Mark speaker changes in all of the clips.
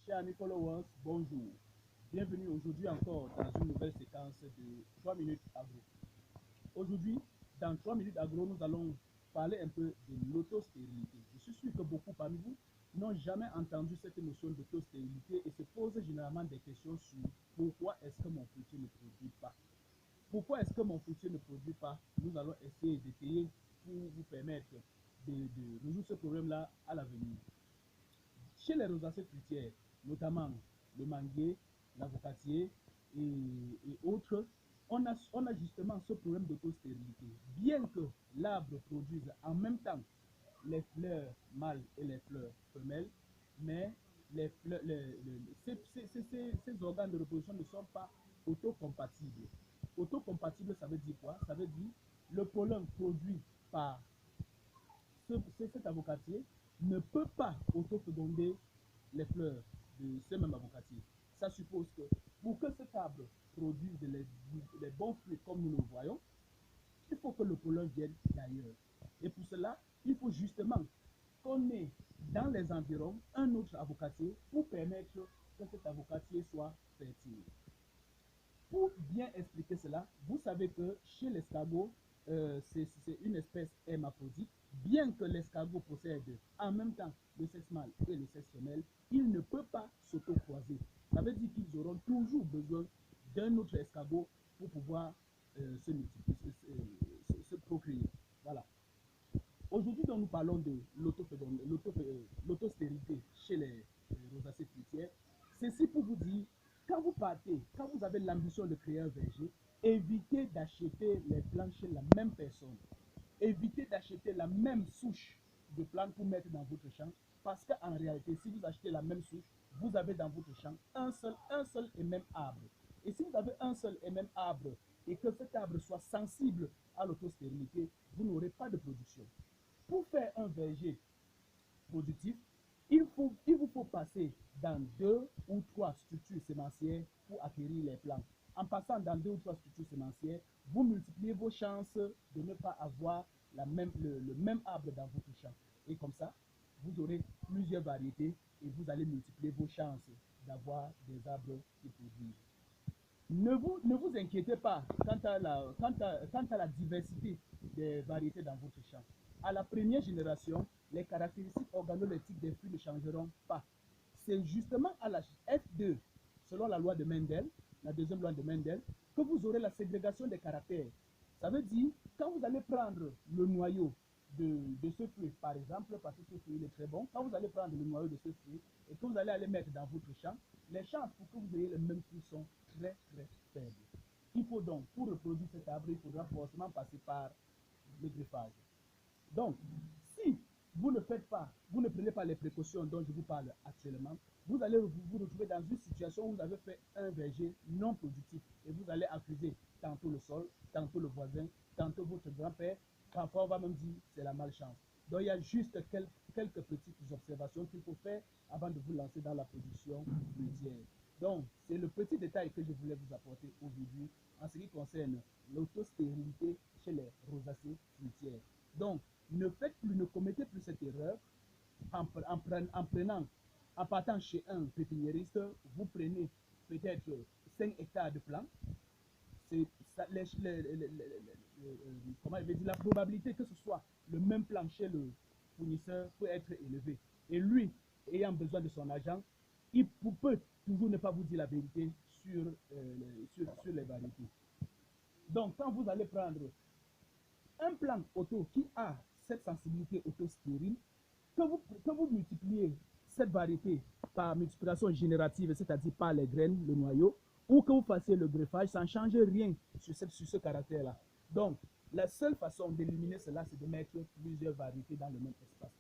Speaker 1: Chers amis followers, bonjour. Bienvenue aujourd'hui encore dans une nouvelle séquence de 3 minutes agro. Aujourd'hui, dans 3 minutes agro, nous allons parler un peu de l'autostérilité. Je suis sûr que beaucoup parmi vous n'ont jamais entendu cette notion d'autostérilité et se posent généralement des questions sur pourquoi est-ce que mon fruitier ne produit pas. Pourquoi est-ce que mon fruitier ne produit pas? Nous allons essayer d'étayer pour vous permettre de résoudre ce problème-là à l'avenir. Chez les rosacées fruitières, notamment le manguier, l'avocatier et autres, on a justement ce problème d'autostérilité. Bien que l'arbre produise en même temps les fleurs mâles et les fleurs femelles, mais ces organes de reproduction ne sont pas autocompatibles. Autocompatible, ça veut dire quoi? Ça veut dire le pollen produit par cet avocatier ne peut pas autoféconder les fleurs de ce même avocatier. Ça suppose que pour que cet arbre produise les bons fruits comme nous le voyons, il faut que le pollen vienne d'ailleurs. Et pour cela, il faut justement qu'on ait dans les environs un autre avocatier pour permettre que cet avocatier soit fertile. Pour bien expliquer cela, vous savez que chez l'escargot, c'est une espèce hermaphrodite. Bien que l'escargot possède en même temps le sexe mâle et le sexe femelle, il ne peut pas s'auto-croiser. Ça veut dire qu'ils auront toujours besoin d'un autre escargot pour pouvoir se procréer. Voilà. Aujourd'hui, nous parlons de l'autostérilité chez les rosacées fruitières. Ceci pour vous dire, quand vous partez, quand vous avez l'ambition de créer un verger, évitez d'acheter les plantes chez la même personne. Évitez d'acheter la même souche de plantes pour mettre dans votre champ, parce qu'en réalité, si vous achetez la même souche, vous avez dans votre champ un seul et même arbre. Et si vous avez un seul et même arbre, et que cet arbre soit sensible à l'autostérilité, vous n'aurez pas de production. Pour faire un verger productif, il vous faut passer dans 2 ou 3 structures sémencières pour acquérir les plants. En passant dans 2 ou 3 structures sémencières, vous multipliez vos chances de ne pas avoir le même arbre dans votre champ. Et comme ça, vous aurez plusieurs variétés et vous allez multiplier vos chances d'avoir des arbres qui produisent. Ne vous inquiétez pas quant à la diversité des variétés dans votre champ. À la première génération, les caractéristiques organoleptiques des fruits ne changeront pas. C'est justement à la F2, selon la loi de Mendel, la deuxième loi de Mendel, que vous aurez la ségrégation des caractères. Ça veut dire, quand vous allez prendre le noyau de ce fruit, par exemple, parce que ce fruit est très bon, quand vous allez prendre le noyau de ce fruit et que vous allez aller mettre dans votre champ, les chances pour que vous ayez le même fruit sont très faibles. Il faut donc, pour reproduire cet arbre, il faudra forcément passer par le greffage. Donc, si vous ne prenez pas les précautions dont je vous parle actuellement, vous allez vous retrouver dans une situation où vous avez fait un verger non productif et vous allez accuser tantôt le sol, tantôt le voisin, tantôt votre grand-père. Parfois, on va même dire c'est la malchance. Donc, il y a juste quelques petites observations qu'il faut faire avant de vous lancer dans la production fruitière. Donc, c'est le petit détail que je voulais vous apporter aujourd'hui en ce qui concerne l'autostérilité chez les rosacées fruitières. Donc, ne commettez plus cette erreur en partant chez un pépiniériste, vous prenez peut-être 5 hectares de plants. La probabilité que ce soit le même plan chez le fournisseur peut être élevée. Et lui, ayant besoin de son argent, il peut toujours ne pas vous dire la vérité sur les variétés. Donc, quand vous allez prendre un plant auto qui a cette sensibilité autostérile, que vous multipliez cette variété par multiplication générative, c'est-à-dire par les graines, le noyau, ou que vous fassiez le greffage, ça ne change rien sur ce caractère-là. Donc, la seule façon d'éliminer cela, c'est de mettre plusieurs variétés dans le même espace.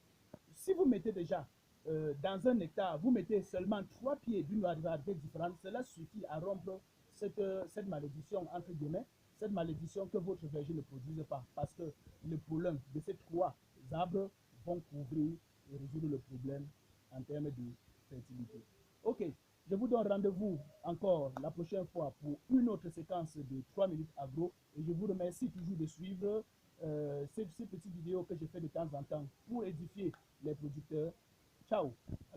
Speaker 1: Si vous mettez déjà dans un hectare, vous mettez seulement 3 pieds d'une variété différente, cela suffit à rompre cette malédiction, entre guillemets, cette malédiction que votre verger ne produise pas, parce que le pollen de ces 3 arbres vont couvrir et résoudre le problème en termes de fertilité. Ok, je vous donne rendez-vous encore la prochaine fois pour une autre séquence de 3 minutes agro et je vous remercie toujours de suivre ces petites vidéos que je fais de temps en temps pour édifier les producteurs. Ciao.